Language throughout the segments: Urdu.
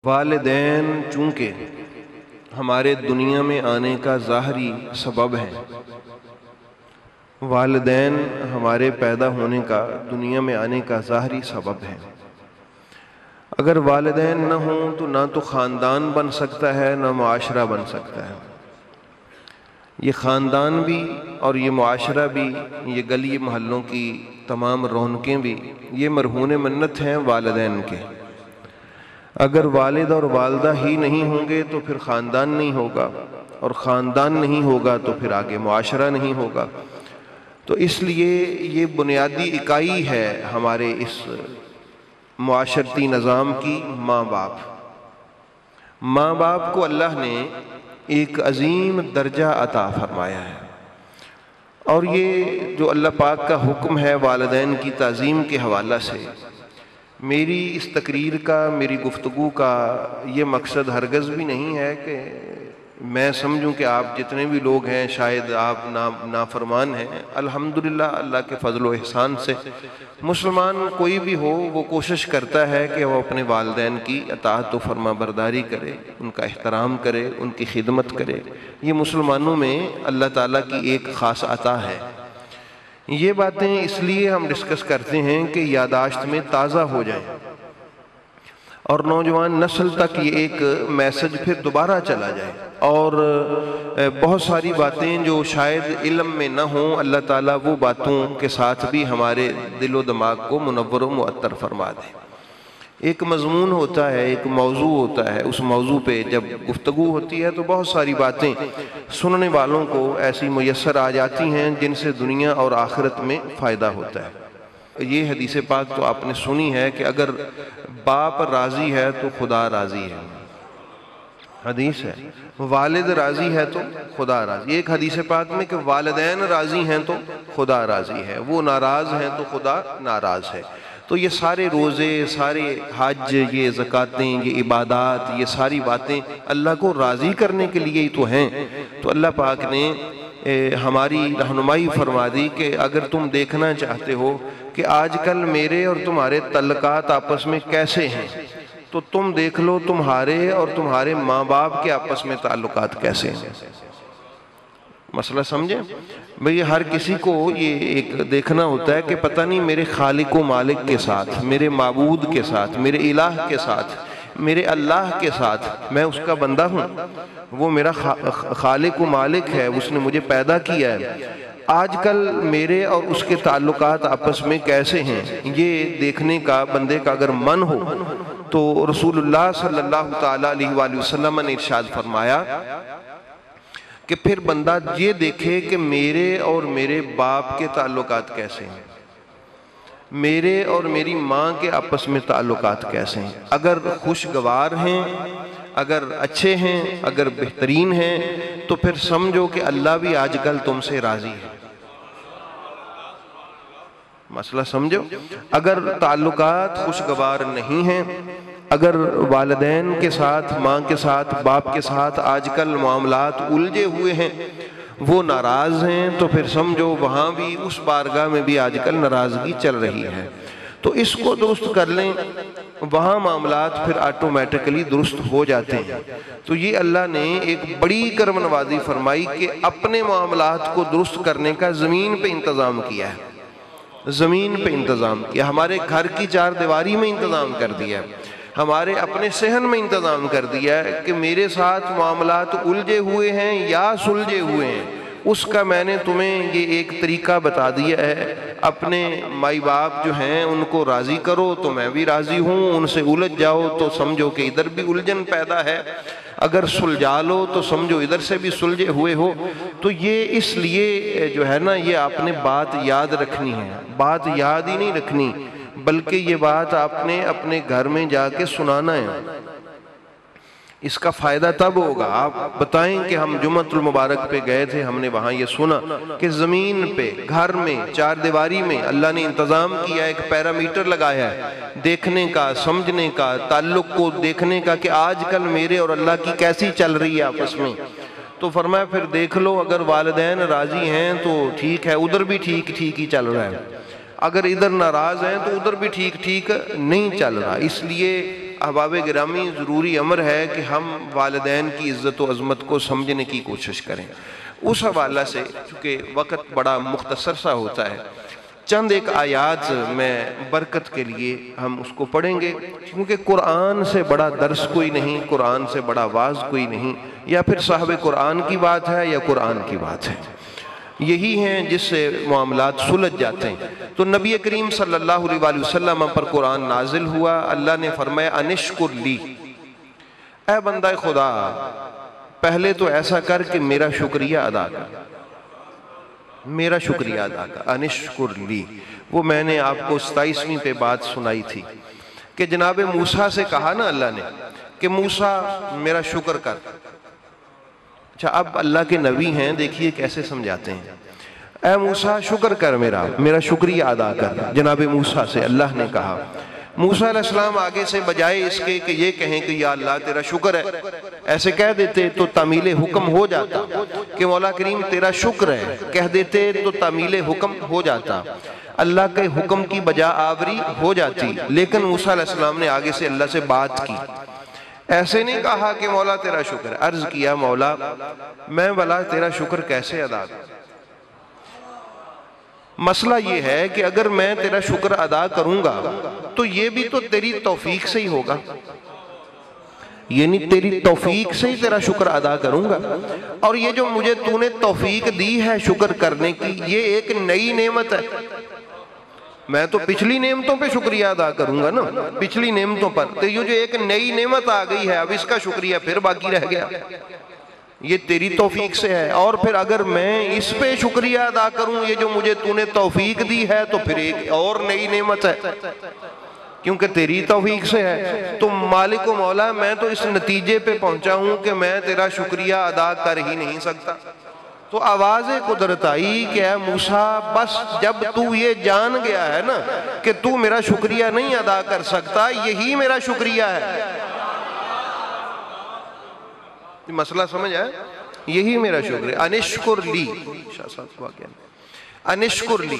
والدین چونکہ ہمارے دنیا میں آنے کا ظاہری سبب ہیں، والدین ہمارے پیدا ہونے کا، دنیا میں آنے کا ظاہری سبب ہے۔ اگر والدین نہ ہوں تو نہ تو خاندان بن سکتا ہے، نہ معاشرہ بن سکتا ہے۔ یہ خاندان بھی اور یہ معاشرہ بھی، یہ گلی محلوں کی تمام رونقیں بھی، یہ مرہون منت ہیں والدین کے۔ اگر والد اور والدہ ہی نہیں ہوں گے تو پھر خاندان نہیں ہوگا، اور خاندان نہیں ہوگا تو پھر آگے معاشرہ نہیں ہوگا۔ تو اس لیے یہ بنیادی اکائی ہے ہمارے اس معاشرتی نظام کی، ماں باپ۔ ماں باپ کو اللہ نے ایک عظیم درجہ عطا فرمایا ہے، اور یہ جو اللہ پاک کا حکم ہے والدین کی تعظیم کے حوالہ سے، میری اس تقریر کا، میری گفتگو کا یہ مقصد ہرگز بھی نہیں ہے کہ میں سمجھوں کہ آپ جتنے بھی لوگ ہیں شاید آپ نافرمان ہیں۔ الحمدللہ اللہ کے فضل و احسان سے مسلمان کوئی بھی ہو وہ کوشش کرتا ہے کہ وہ اپنے والدین کی اطاعت و فرما برداری کرے، ان کا احترام کرے، ان کی خدمت کرے۔ یہ مسلمانوں میں اللہ تعالیٰ کی ایک خاص عطا ہے۔ یہ باتیں اس لیے ہم ڈسکس کرتے ہیں کہ یادداشت میں تازہ ہو جائیں، اور نوجوان نسل تک یہ ایک میسج پھر دوبارہ چلا جائے، اور بہت ساری باتیں جو شاید علم میں نہ ہوں، اللہ تعالیٰ وہ باتوں کے ساتھ بھی ہمارے دل و دماغ کو منور و معطر فرما دے۔ ایک مضمون ہوتا ہے، ایک موضوع ہوتا ہے، اس موضوع پہ جب گفتگو ہوتی ہے تو بہت ساری باتیں سننے والوں کو ایسی میسر آ جاتی ہیں جن سے دنیا اور آخرت میں فائدہ ہوتا ہے۔ یہ حدیث پاک تو آپ نے سنی ہے کہ اگر باپ راضی ہے تو خدا راضی ہے، حدیث ہے۔ والد راضی ہے تو خدا راضی۔ ایک حدیث پاک میں کہ والدین راضی ہیں تو خدا راضی ہے، وہ ناراض ہیں تو خدا ناراض ہے۔ تو یہ سارے روزے، سارے حج، یہ زکاتیں، یہ عبادات، یہ ساری باتیں اللہ کو راضی کرنے کے لیے ہی تو ہیں۔ تو اللہ پاک نے ہماری رہنمائی فرما دی کہ اگر تم دیکھنا چاہتے ہو کہ آج کل میرے اور تمہارے تعلقات آپس میں کیسے ہیں، تو تم دیکھ لو تمہارے اور تمہارے ماں باپ کے آپس میں تعلقات کیسے ہیں۔ مسئلہ سمجھیں بھئی، ہر کسی کو یہ ایک دیکھنا ہوتا ہے کہ پتہ نہیں میرے خالق و مالک کے ساتھ، میرے معبود کے ساتھ، میرے الہ کے ساتھ، میرے اللہ کے ساتھ میں اس کا بندہ ہوں، وہ میرا خالق و مالک ہے، اس نے مجھے پیدا کیا ہے۔ آج کل میرے اور اس کے تعلقات آپس میں کیسے ہیں، یہ دیکھنے کا بندے کا اگر من ہو تو رسول اللہ صلی اللہ تعالیٰ علیہ وآلہ وسلم نے ارشاد فرمایا کہ پھر بندہ یہ دیکھے کہ میرے اور میرے باپ کے تعلقات کیسے ہیں، میرے اور میری ماں کے آپس میں تعلقات کیسے ہیں۔ اگر خوشگوار ہیں، اگر اچھے ہیں، اگر بہترین ہیں، تو پھر سمجھو کہ اللہ بھی آج کل تم سے راضی ہے۔ مسئلہ سمجھو۔ اگر تعلقات خوشگوار نہیں ہیں، اگر والدین کے ساتھ، ماں کے ساتھ، باپ کے ساتھ آج کل معاملات الجھے ہوئے ہیں، وہ ناراض ہیں، تو پھر سمجھو وہاں بھی، اس بارگاہ میں بھی آج کل ناراضگی چل رہی ہے۔ تو اس کو درست کر لیں، وہاں معاملات پھر آٹومیٹکلی درست ہو جاتے ہیں۔ تو یہ اللہ نے ایک بڑی کرم نوازی فرمائی کہ اپنے معاملات کو درست کرنے کا زمین پہ انتظام کیا ہے، زمین پہ انتظام کیا، ہمارے گھر کی چار دیواری میں انتظام کر دیا ہے، ہمارے اپنے صحن میں انتظام کر دیا ہے کہ میرے ساتھ معاملات الجھے ہوئے ہیں یا سلجھے ہوئے ہیں، اس کا میں نے تمہیں یہ ایک طریقہ بتا دیا ہے۔ اپنے مائی باپ جو ہیں ان کو راضی کرو تو میں بھی راضی ہوں، ان سے الجھ جاؤ تو سمجھو کہ ادھر بھی الجھن پیدا ہے، اگر سلجھا لو تو سمجھو ادھر سے بھی سلجھے ہوئے ہو۔ تو یہ اس لیے جو ہے نا، یہ آپ نے بات یاد رکھنی ہے، بات یاد ہی نہیں رکھنی بلکہ یہ بات آپ نے اپنے گھر میں جا کے سنانا ہے۔ اس کا فائدہ تب ہوگا، آپ بتائیں کہ ہم جمعۃ المبارک پہ گئے تھے، ہم نے وہاں یہ سنا کہ زمین پہ، گھر میں، چار دیواری میں اللہ نے انتظام کیا، ایک پیرامیٹر لگایا ہے دیکھنے کا، سمجھنے کا، تعلق کو دیکھنے کا کہ آج کل میرے اور اللہ کی کیسی چل رہی ہے آپس میں۔ تو فرمایا پھر دیکھ لو، اگر والدین راضی ہیں تو ٹھیک ہے، ادھر بھی ٹھیک ٹھیک ہی چل رہا ہے، اگر ادھر ناراض ہیں تو ادھر بھی ٹھیک ٹھیک نہیں چل رہا۔ اس لیے احباب گرامی ضروری امر ہے کہ ہم والدین کی عزت و عظمت کو سمجھنے کی کوشش کریں۔ اس حوالہ سے چونکہ وقت بڑا مختصر سا ہوتا ہے، چند ایک آیات میں برکت کے لیے ہم اس کو پڑھیں گے، کیونکہ قرآن سے بڑا درس کوئی نہیں، قرآن سے بڑا واعظ کوئی نہیں، یا پھر صاحب قرآن کی بات ہے یا قرآن کی بات ہے، یہی ہیں جس سے معاملات سلجھ جاتے ہیں۔ تو نبی کریم صلی اللہ علیہ وآلہ وسلم پر قرآن نازل ہوا، اللہ نے فرمایا انشکر لی، اے بندہ خدا پہلے تو ایسا کر کہ میرا شکریہ ادا کر، میرا شکریہ ادا کر، انشکر لی۔ وہ میں نے آپ کو 27ویں پہ بات سنائی تھی کہ جناب موسیٰ سے کہا نا اللہ نے کہ موسیٰ میرا شکر کر۔ اچھا اب اللہ کے نبی ہیں، دیکھیے کیسے سمجھاتے ہیں، اے موسیٰ شکر کر، میرا شکریہ ادا کر۔ جناب موسیٰ سے اللہ نے کہا، موسیٰ علیہ السلام آگے سے بجائے اس کے کہ یہ کہیں کہ یا اللہ تیرا شکر ہے، ایسے کہہ دیتے تو تعمیل حکم ہو جاتا کہ مولا کریم تیرا شکر ہے، کہہ دیتے تو تعمیل حکم ہو جاتا، اللہ کے حکم کی بجا آوری ہو جاتی، لیکن موسیٰ علیہ السلام نے آگے سے اللہ سے بات کی، ایسے نہیں کہا کہ مولا تیرا شکر ہے، عرض کیا مولا میں بھلا تیرا شکر کیسے ادا کروں؟ مسئلہ یہ ہے کہ اگر میں تیرا شکر ادا کروں گا تو یہ بھی تو تیری توفیق سے ہی ہوگا، یعنی تیری توفیق سے ہی تیرا شکر ادا کروں گا، اور یہ جو مجھے تو نے توفیق دی ہے شکر کرنے کی، یہ ایک نئی نعمت ہے، میں تو پچھلی نعمتوں پہ شکریہ ادا کروں گا نا، پچھلی نعمتوں پر، تو یہ جو ایک نئی نعمت آ گئی ہے اب اس کا شکریہ پھر باقی رہ گیا، یہ تیری توفیق سے ہے، اور پھر اگر میں اس پہ شکریہ ادا کروں یہ جو مجھے تو نے توفیق دی ہے تو پھر ایک اور نئی نعمت ہے، کیونکہ تیری توفیق سے ہے۔ تو مالک و مولا میں تو اس نتیجے پہ پہنچا ہوں کہ میں تیرا شکریہ ادا کر ہی نہیں سکتا۔ تو آواز قدرت آئی کہ اے موسیٰ بس جب تو یہ جان گیا ہے نا کہ تو میرا شکریہ نہیں ادا کر سکتا، یہی میرا شکریہ ہے، مسئلہ سمجھ آئے، یہی میرا شکریہ، انشکر لی، شاہ صاحب واقعہ انشکر لی،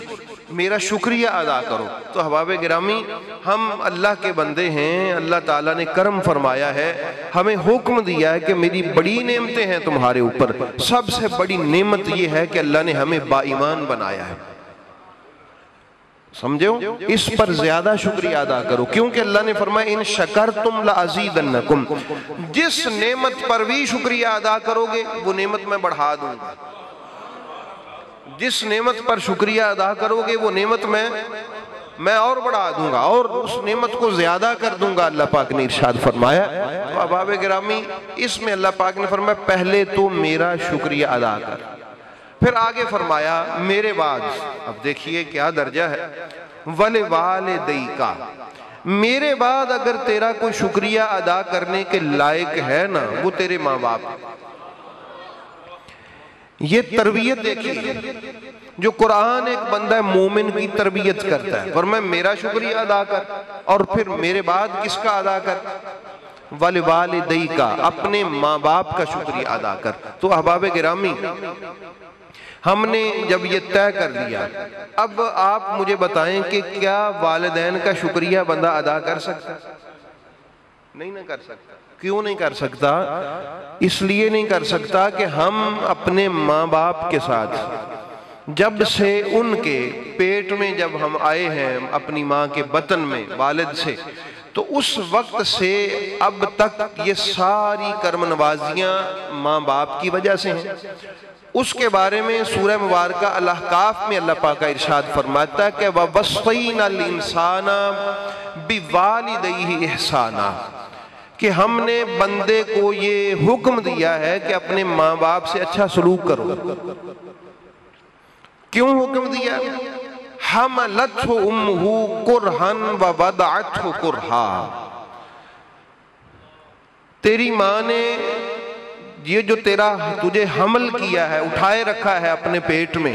میرا شکریہ ادا کرو۔ تو احباب گرامی ہم اللہ کے بندے ہیں، اللہ تعالیٰ نے کرم فرمایا ہے، ہمیں حکم دیا ہے کہ میری بڑی نعمتیں ہیں تمہارے اوپر، سب سے بڑی نعمت یہ ہے کہ اللہ نے ہمیں با ایمان بنایا ہے، سمجھو اس پر زیادہ شکریہ ادا کرو، کیونکہ اللہ نے فرمایا ان شکرتم لازیدنکم، جس نعمت پر بھی شکریہ ادا کرو گے وہ نعمت میں بڑھا دوں گا، جس نعمت پر شکریہ ادا کرو گے وہ نعمت میں اور بڑھا دوں گا اور اس نعمت کو زیادہ کر دوں گا، اللہ پاک نے ارشاد فرمایا۔ تو احباب گرامی اس میں اللہ پاک نے فرمایا پہلے تو میرا شکریہ ادا کر، پھر آگے فرمایا میرے بعد، اب دیکھیے کیا درجہ ہے، وَلِوَالِدَيْكَ، میرے بعد اگر تیرا کوئی شکریہ ادا کرنے کے لائق ہے نا وہ تیرے ماں باپ، یہ تربیت دیکھیے جو قرآن ایک بندہ مومن کی تربیت کرتا ہے، فرمایا میرا شکریہ ادا کر اور پھر میرے بعد کس کا ادا کر، وَلِوَالِدَيْكَ، اپنے ماں باپ کا شکریہ ادا کر۔ تو احباب گرامی ہم نے جب یہ طے کر لیا، اب آپ مجھے بتائیں کہ کیا والدین کا شکریہ بندہ ادا کر سکتا؟ نہیں نہ کر سکتا۔ کیوں نہیں کر سکتا؟ اس لیے نہیں کر سکتا کہ ہم اپنے ماں باپ کے ساتھ جب سے ان کے پیٹ میں جب ہم آئے ہیں اپنی ماں کے بطن میں والد سے، تو اس وقت سے اب تک یہ ساری کرم نوازیاں ماں باپ کی وجہ سے ہیں۔ اس کے بارے میں سورہ مبارکہ الاحقاف میں اللہ پاک کا ارشاد فرماتا ہے کہ وَوَصَّيْنَا الْإِنسَانَ بِوَالِدَيْهِ إِحْسَانًا، کہ ہم نے بندے کو یہ حکم دیا ہے کہ اپنے ماں باپ سے اچھا سلوک کرو۔ کیوں حکم دیا؟ حَمَلَتْهُ أُمُّهُ كُرْهًا وَوَضَعَتْهُ كُرْهًا، تیری ماں نے یہ جو تجھے حمل کیا ہے، اٹھائے رکھا ہے اپنے پیٹ میں،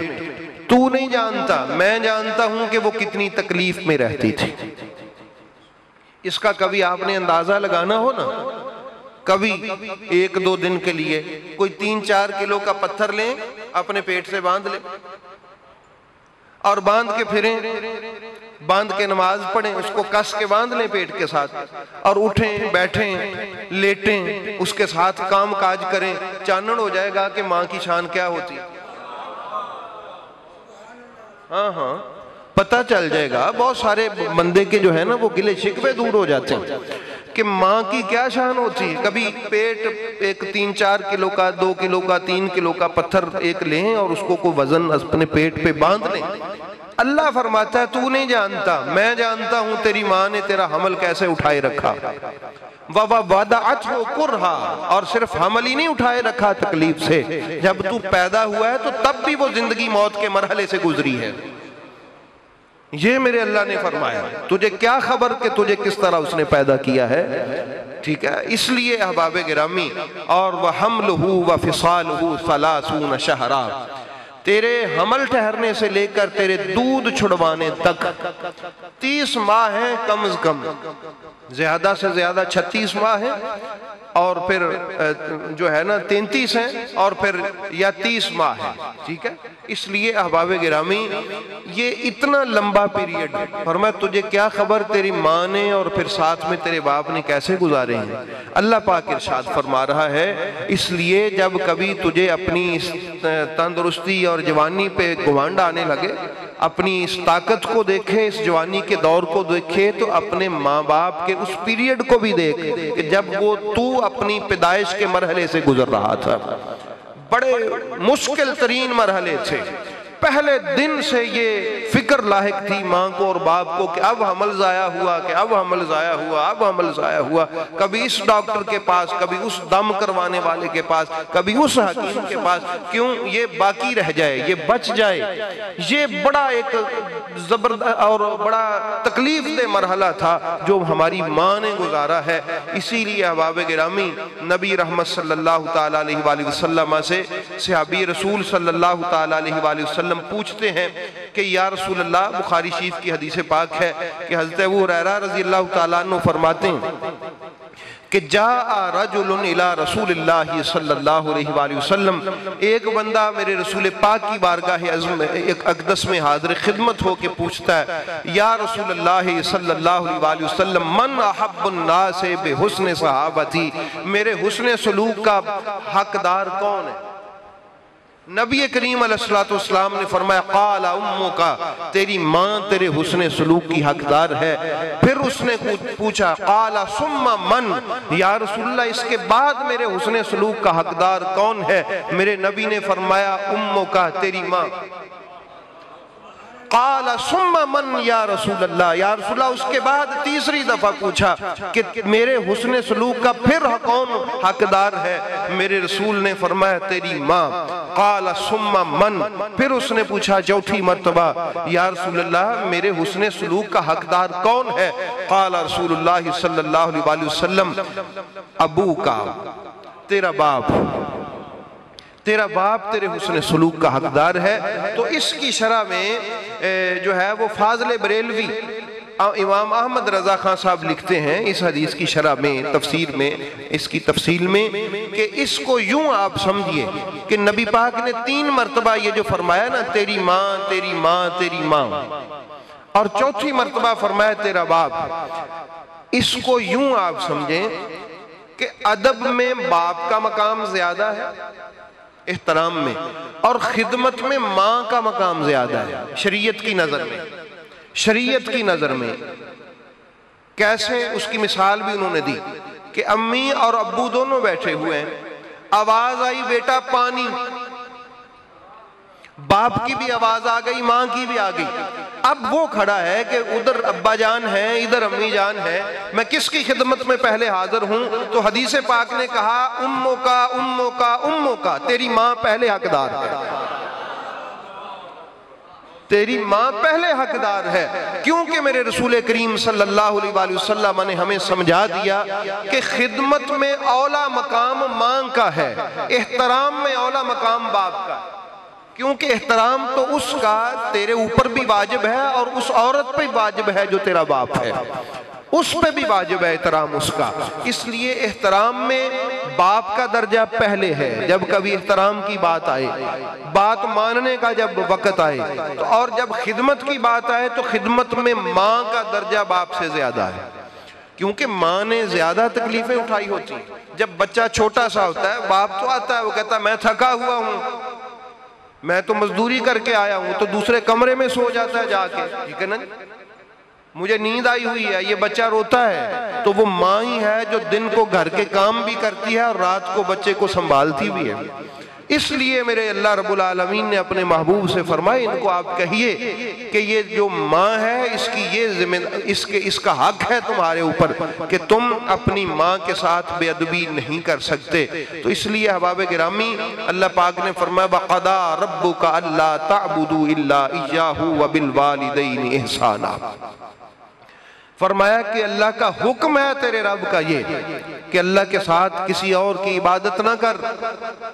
تو نہیں جانتا، میں جانتا ہوں کہ وہ کتنی تکلیف میں رہتی تھی۔ اس کا کبھی آپ نے اندازہ لگانا ہو نا، کبھی ایک دو دن کے لیے کوئی 3-4 کلو کا پتھر لیں اپنے پیٹ سے باندھ لیں، اور باندھ کے پھریں، باندھ کے نماز پڑھیں، اس کو کس کے باندھ لیں پیٹ کے ساتھ، اور اٹھیں، بیٹھیں، لیٹیں، اس کے ساتھ کام کاج کریں، چانن ہو جائے گا کہ ماں کی شان کیا ہوتی ہے۔ ہاں پتہ چل جائے گا، بہت سارے بندے کے جو ہے نا وہ گلے شکوے دور ہو جاتے ہیں کہ ماں کی کیا شان ہوتی ہے۔ کبھی پیٹ ایک 3-4 کلو کا، 2 کلو کا، 3 کلو کا پتھر ایک لیں اور اس کو کوئی وزن اپنے پیٹ پہ باندھ لیں۔ اللہ فرماتا ہے تو نہیں جانتا، میں جانتا ہوں تیری ماں نے تیرا حمل کیسے اٹھائے رکھا۔ وَوَضَعَتْهُ كُرْهًا، اور صرف حمل ہی نہیں اٹھائے رکھا تکلیف سے، جب تو پیدا ہوا ہے تو تب بھی وہ زندگی موت کے مرحلے سے گزری ہے۔ یہ میرے اللہ نے فرمایا، تجھے کیا خبر کہ تجھے کس طرح اس نے پیدا کیا ہے، ٹھیک ہے۔ اس لیے احباب گرامی، اور وَحَمْلُهُ وَفِصَالُهُ 30 شَهْرًا، تیرے حمل ٹھہرنے سے لے کر تیرے دودھ چھڑوانے تک 30 ماہ ہیں کم از کم، زیادہ سے زیادہ 36 ماہ ہیں، اور پھر جو ہے نا 33 ہیں، اور پھر یا 30 ماہ ہیں، ٹھیک ہے۔ اس لیے احباب گرامی یہ اتنا لمبا پیریڈ، فرمایا تجھے کیا خبر تیری ماں نے اور پھر ساتھ میں تیرے باپ نے کیسے گزارے ہیں۔ اللہ پاک ارشاد فرما رہا ہے، اس لیے جب کبھی تجھے اپنی تندرستی اور جوانی پہ گھمنڈ آنے لگے، اپنی اس طاقت کو دیکھے، اس جوانی کے دور کو دیکھے، تو اپنے ماں باپ کے اس پیریڈ کو بھی دیکھ کہ جب وہ تو اپنی پیدائش کے مرحلے سے گزر رہا تھا۔ بڑے مشکل ترین مرحلے تھے، پہلے دن سے یہ فکر لاحق تھی ماں کو اور باپ کو کہ اب حمل ضائع ہوا، کہ اب حمل ضائع ہوا، اب حمل ضائع ہوا، کبھی اس ڈاکٹر کے پاس، کبھی اس دم کروانے والے کے پاس، کبھی اس حکیم کے پاس، کیوں یہ باقی رہ جائے، یہ بچ جائے۔ یہ بڑا ایک زبردست اور بڑا تکلیف دہ مرحلہ تھا جو ہماری ماں نے گزارا ہے۔ اسی لیے احباب گرامی نبی رحمت صلی اللہ تعالیٰ علیہ وآلہ وسلم سے صحابی رسول صلی اللہ تعالیٰ علیہ وآلہ وسلم پوچھتے ہیں کہ یا رسول اللہ، بخاری شریف کی حدیث پاک ہے کہ حضرت ابو ہریرہ رضی اللہ تعالیٰ عنہ فرماتے ہیں کہ جاء رجل الى رسول اللہ صلی اللہ علیہ وآلہ وسلم، ایک بندہ میرے رسول پاک کی بارگاہ اقدس میں حاضر خدمت ہو کے پوچھتا ہے، یا رسول اللہ صلی اللہ علیہ وآلہ وسلم، من احب الناس بحسن صحابتی، میرے حسن سلوک کا حقدار کون ہے؟ نبی کریم علیہ السلام نے فرمایا قال امک، تیری ماں تیرے حسن سلوک کی حقدار ہے۔ پھر اس نے پوچھا قال ثم من، یا رسول اللہ اس کے بعد میرے حسن سلوک کا حقدار کون ہے؟ میرے نبی نے فرمایا امک، تیری ماں۔ قال ثم من یا رسول اللہ، یا رسول اللہ اس کے بعد تیسری دفعہ پوچھا کہ میرے حسن سلوک کا پھر کون حقدار ہے؟ میرے رسول نے فرمایا تیری ماں۔ قال ثم من، پھر اس نے پوچھا چوتھی مرتبہ، یا رسول اللہ میرے حسن سلوک کا حقدار کون ہے؟ قال رسول اللہ صلی اللہ علیہ وآلہ وسلم ابو کا، تیرا باپ، تیرا باپ تیرے حسن سلوک کا حقدار ہے۔ تو اس کی شرح میں جو ہے وہ فاضل بریلوی امام احمد رضا خان صاحب لکھتے ہیں اس حدیث کی شرح میں، تفسیر میں، اس کی تفصیل میں، کہ اس کو یوں آپ سمجھیے کہ نبی پاک نے 3 مرتبہ یہ جو فرمایا نا تیری ماں تیری ماں تیری ماں، اور چوتھی مرتبہ فرمایا تیرا باپ، اس کو یوں آپ سمجھیں کہ ادب میں باپ کا مقام زیادہ ہے احترام میں، اور خدمت میں ماں کا مقام زیادہ ہے شریعت کی نظر میں۔ شریعت کی نظر میں کیسے؟ اس کی مثال بھی انہوں نے دی کہ امی اور ابو دونوں بیٹھے ہوئے ہیں، آواز آئی بیٹا پانی، باپ کی بھی آواز آ گئی، ماں کی بھی آ گئی۔ اب وہ کھڑا ہے کہ ادھر ابا جان ہے، ادھر امی جان ہے، میں کس کی خدمت میں پہلے حاضر ہوں؟ تو حدیث پاک نے کہا امو کا امو کا امو کا، تیری ماں پہلے حقدار ہے، تیری ماں پہلے حقدار ہے، کیونکہ میرے رسول کریم صلی اللہ علیہ وآلہ وسلم نے ہمیں سمجھا دیا کہ خدمت میں اولا مقام ماں کا ہے، احترام میں اولا مقام باپ کا ہے، کیونکہ احترام تو اس کا تیرے اوپر بھی واجب ہے اور اس عورت پہ واجب ہے جو تیرا باپ ہے۔ اس پہ بھی واجب ہے احترام اس کا. اس لیے احترام میں باپ کا درجہ پہلے ہے. جب کبھی احترام کی بات آئے، بات ماننے کا جب وقت آئے تو، اور جب خدمت کی بات آئے تو خدمت میں ماں کا درجہ باپ سے زیادہ ہے، کیونکہ ماں نے زیادہ تکلیفیں اٹھائی ہوتی ہیں. جب بچہ چھوٹا سا ہوتا ہے، باپ تو آتا ہے، وہ کہتا ہے میں تھکا ہوا ہوں، میں تو مزدوری کر کے آیا ہوں، تو دوسرے کمرے میں سو جاتا ہے جا کے، ٹھیک ہے نا، مجھے نیند آئی ہوئی ہے. یہ بچہ روتا ہے تو وہ ماں ہی ہے جو دن کو گھر کے کام بھی کرتی ہے اور رات کو بچے کو سنبھالتی بھی ہے. اس لیے میرے اللہ رب العالمین نے اپنے محبوب سے فرمایا ان کو آپ کہیے کہ یہ جو ماں ہے اس کی یہ اس کا حق ہے تمہارے اوپر کہ تم اپنی ماں کے ساتھ بے ادبی نہیں کر سکتے. تو اس لیے احباب گرامی اللہ پاک نے فرمایا وَقَضَىٰ رَبُّكَ أَلَّا تَعْبُدُوا إِلَّا إِيَّاهُ وَبِالْوَالِدَيْنِ إِحْسَانًا. فرمایا کہ اللہ کا حکم ہے تیرے رب کا یہ کہ اللہ کے ساتھ کسی اور کی عبادت نہ کر،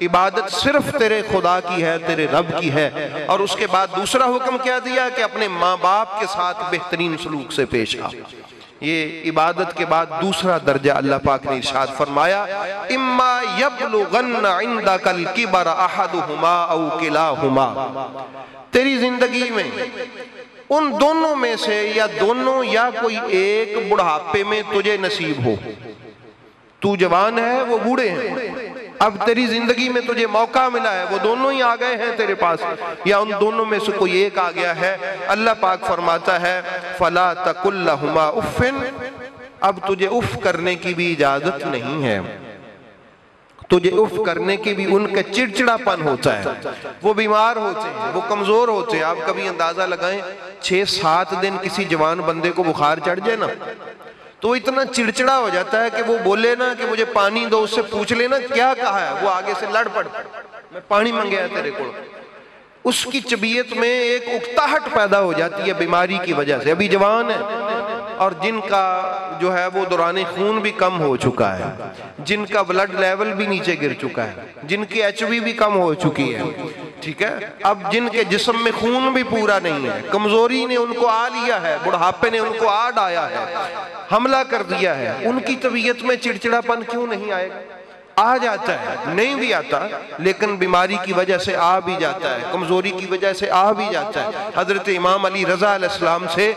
عبادت صرف تیرے خدا کی ہے، تیرے رب کی ہے. اور اس کے بعد دوسرا حکم کیا دیا کہ اپنے ماں باپ کے ساتھ بہترین سلوک سے پیش آ. یہ عبادت کے بعد دوسرا درجہ اللہ پاک نے ارشاد فرمایا اما یبلغن عندک الکبر احدہما او کلاہما. تیری زندگی میں ان دونوں میں سے یا دونوں یا کوئی ایک بڑھاپے میں تجھے نصیب ہو. تو جوان ہے، وہ بوڑھے ہیں، اب تیری زندگی میں تجھے موقع ملا ہے، وہ دونوں ہی آ گئے ہیں تیرے پاس، یا ان دونوں میں سے کوئی ایک آ گیا ہے. اللہ پاک فرماتا ہے فَلَا تَقُلْ لَهُمَا اُفٍّ. اب تجھے اف کرنے کی بھی اجازت نہیں ہے. تجھے اف کرنے کی بھی، ان کا چڑچڑا پن ہوتا ہے، وہ بیمار ہوتے ہیں، وہ کمزور ہوتے ہیں. آپ کبھی اندازہ لگائیں 6-7 دن کسی جوان بندے کو بخار چڑھ جائے نا تو اتنا چڑچڑا ہو جاتا ہے کہ وہ بولے نا کہ مجھے پانی دو، اس سے پوچھ لینا کیا کہا ہے، وہ آگے سے لڑ پڑ میں پانی منگیا ہے تیرے کو. اس کی طبیعت میں ایک اکتاہٹ پیدا ہو جاتی ہے بیماری کی وجہ سے. ابھی جوان ہے اور جن کا جو ہے وہ دوران خون بھی کم ہو چکا ہے، جن کا بلڈ لیول بھی نیچے گر چکا ہے، جن کی ایچ بی بھی کم ہو چکی ہے، ٹھیک ہے، اب جن کے جسم میں خون بھی پورا نہیں ہے، کمزوری نے ان کو آ لیا ہے، بڑھاپے نے ان کو آ ڈایا ہے، حملہ کر دیا ہے. ان کی طبیعت میں چڑچڑا پن کیوں نہیں آئے گا؟ آ جاتا ہے، نہیں بھی آتا لیکن بیماری کی وجہ سے آ بھی جاتا ہے، کمزوری کی وجہ سے آ بھی جاتا ہے. حضرت امام علی رضا علیہ السلام سے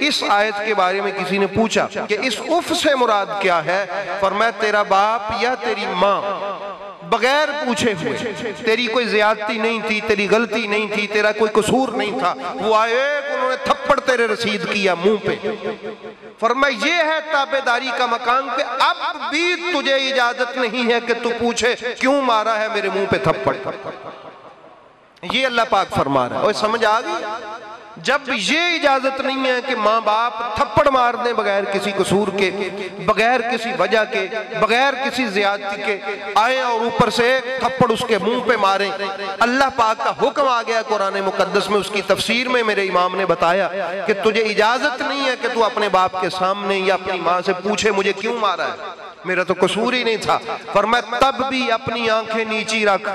اس آیت کے بارے میں کسی نے پوچھا کہ اس اف سے مراد کیا ہے؟ فرمایا تیرا باپ یا تیری ماں بغیر پوچھے ہوئے، تیری کوئی زیادتی نہیں تھی، تیری غلطی نہیں تھی، تیرا کوئی قصور نہیں تھا، وہ آئے انہوں نے تھپڑ تیرے رسید کیا منہ پہ. فرمایا یہ ہے تابعداری کا مقام کہ اب بھی تجھے اجازت نہیں ہے کہ تو پوچھے کیوں مارا ہے میرے منہ پہ تھپڑ. یہ اللہ پاک فرما رہا ہے. اور سمجھ آ گئی؟ جب یہ اجازت نہیں ہے کہ ماں باپ تھپڑ مار دیں بغیر کسی قصور کے، بغیر کسی وجہ کے، بغیر کسی زیادتی کے، آئیں اور اوپر سے تھپڑ اس کے منہ پہ ماریں. اللہ پاک کا حکم آ گیا قرآن مقدس میں. اس کی تفسیر میں میرے امام نے بتایا کہ تجھے اجازت نہیں ہے کہ تو اپنے باپ کے سامنے یا اپنی ماں سے پوچھے مجھے کیوں مارا ہے، میرا تو قصور ہی نہیں تھا. فرمایا تب بھی اپنی آنکھیں نیچی رکھ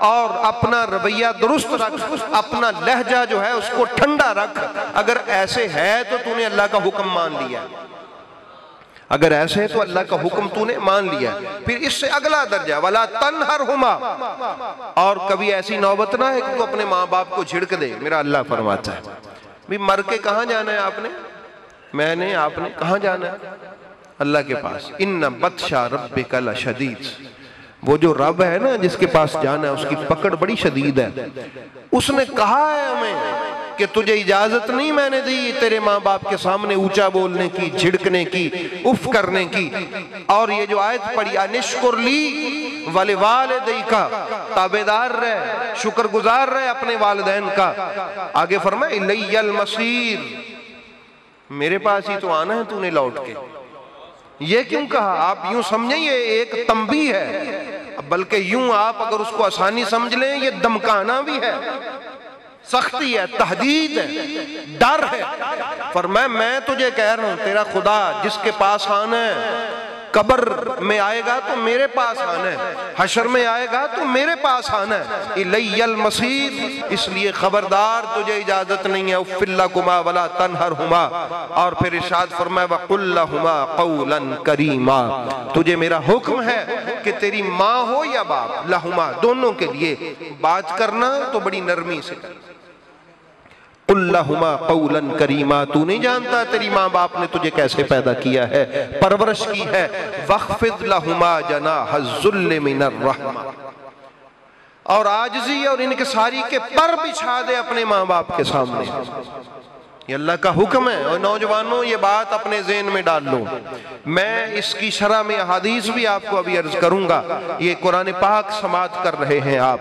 اور اپنا رویہ درست رکھ، اپنا لہجہ جو ہے اس کو ٹھنڈا رکھ. اگر ایسے ہے تو نے اللہ کا حکم مان لیا، اگر ایسے ہے تو اللہ کا حکم تو نے مان لیا. پھر اس سے اگلا درجہ وَلَا تَنْهَرْهُمَا. اور کبھی ایسی نوبت نہ ہے کہ تو اپنے ماں باپ کو جھڑک دے. میرا اللہ فرماتا ہے بھی مر کے کہاں جانا ہے آپ نے، میں نے، آپ نے کہاں جانا ہے؟ اللہ کے پاس. اِنَّ بَطْشَ رَبِّكَ لَشَدِيدٌ. وہ جو رب ہے نا جس کے پاس جانا ہے اس کی پکڑ بڑی شدید ہے. اس نے کہا ہے ہمیں کہ تجھے اجازت نہیں میں نے دی تیرے ماں باپ کے سامنے اونچا بولنے کی، جھڑکنے کی، اف کرنے کی. اور یہ جو آیت پڑھی انشکر لی وَلِوَالِدَيْكَ، تابعدار رہے، شکر گزار رہے اپنے والدین کا. آگے فرمائے اِلَيَّ الْمَصِيرُ، میرے پاس ہی تو آنا ہے تو نے لوٹ کے. یہ کیوں کہا؟ آپ یوں سمجھیں یہ ایک تنبیہ ہے، بلکہ یوں آپ اگر اس کو آسانی سمجھ لیں یہ دمکانا بھی ہے، سختی ہے، تہدید ہے، ڈر ہے. فرمایا میں تجھے کہہ رہا ہوں تیرا خدا جس کے پاس آنا ہے قبر میں آئے گا تو میرے پاس آنا ہے، حشر میں آئے گا تو میرے پاس آنا ہے، الی المصیر، اس لیے خبردار تجھے اجازت نہیں ہے، اف لکما ولا تنہرہما، اور پھر ارشاد فرمایا وقل لہما قولا کریما، تجھے میرا حکم ہے کہ تیری ماں ہو یا باپ، لہما دونوں کے لیے بات کرنا تو بڑی نرمی سے کر، قل لہما قولا کریما، تو نہیں جانتا تیری ماں باپ نے تجھے کیسے پیدا کیا ہے، پرورش کی ہے، واخفض لہما جناح الذل من الرحمہ، اور عاجزی اور انکساری کے پر بچھا دے اپنے ماں باپ کے سامنے، یہ اللہ کا حکم ہے۔ اور نوجوانوں یہ بات اپنے ذہن میں ڈال لو، میں اس کی شرح میں احادیث بھی آپ کو ابھی عرض کروں گا، یہ قرآن پاک سماعت کر رہے ہیں آپ،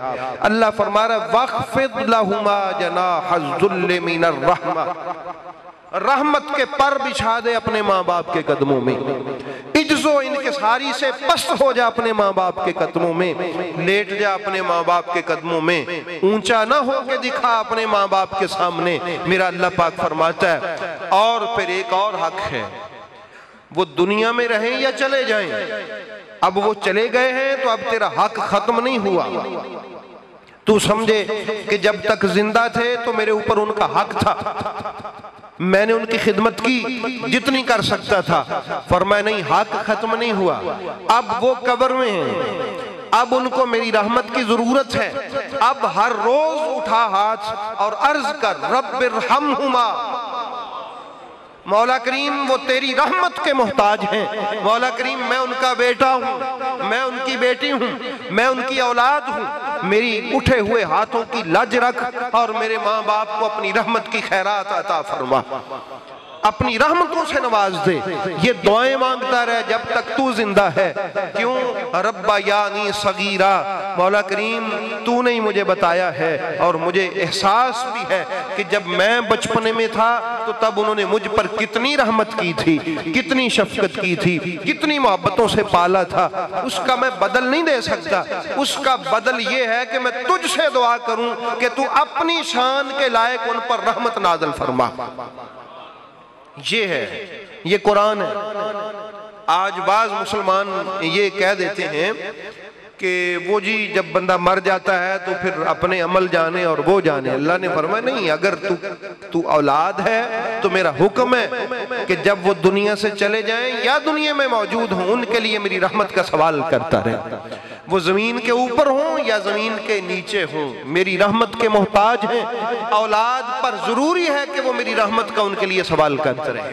اللہ فرما رہا ہے وَاخْفِضْ لَهُمَا جَنَاحَ الذُّلِّ مِنَ الرَّحْمَةِ، رحمت کے پر بچھا دے اپنے ماں باپ کے قدموں میں، عجز و انکساری سے پست ہو جا اپنے ماں باپ کے قدموں میں، لیٹ جا اپنے ماں باپ کے قدموں میں، اونچا نہ ہو کے دکھا اپنے ماں باپ کے سامنے، میرا اللہ پاک فرماتا ہے۔ اور پھر ایک اور حق ہے، وہ دنیا میں رہیں یا چلے جائیں، اب وہ چلے گئے ہیں تو اب تیرا حق ختم نہیں ہوا، تو سمجھے کہ جب تک زندہ تھے تو میرے اوپر ان کا حق تھا، میں نے ان کی خدمت کی جتنی کر سکتا تھا، فرمایا نہیں حق ختم نہیں ہوا، اب وہ قبر میں ہیں، اب ان کو میری رحمت کی ضرورت ہے، اب ہر روز اٹھا ہاتھ اور عرض کر رب ارحمہما، مولا کریم وہ تیری رحمت کے محتاج ہیں، مولا کریم میں ان کا بیٹا ہوں، میں ان کی بیٹی ہوں، میں ان کی اولاد ہوں، میری اٹھے ہوئے ہاتھوں کی لج رکھ اور میرے ماں باپ کو اپنی رحمت کی خیرات عطا فرما، اپنی رحمتوں سے نواز دے، یہ دعائیں مانگتا رہے جب تک تو زندہ ہے، کیوں رب یعنی صغیرہ، مولا کریم تو نے مجھے بتایا ہے اور مجھے احساس بھی ہے کہ جب میں بچپنے میں تھا تو تب انہوں نے مجھ پر کتنی رحمت کی تھی، کتنی شفقت کی تھی، کتنی محبتوں سے پالا تھا، اس کا میں بدل نہیں دے سکتا، اس کا بدل یہ ہے کہ میں تجھ سے دعا کروں کہ تو اپنی شان کے لائق ان پر رحمت نازل فرما، یہ ہے، یہ قرآن ہے۔ آج بعض مسلمان یہ کہہ دیتے ہیں کہ وہ جی جب بندہ مر جاتا ہے تو پھر اپنے عمل جانے اور وہ جانے، اللہ نے فرمایا نہیں، اگر تو اولاد ہے تو میرا حکم ہے کہ جب وہ دنیا سے چلے جائیں یا دنیا میں موجود ہوں ان کے لیے میری رحمت کا سوال کرتا رہے، وہ زمین کے اوپر ہوں یا زمین کے نیچے ہوں، میری رحمت کے محتاج ہیں، اولاد پر ضروری ہے کہ وہ میری رحمت کا ان کے لیے سوال کرتے رہے۔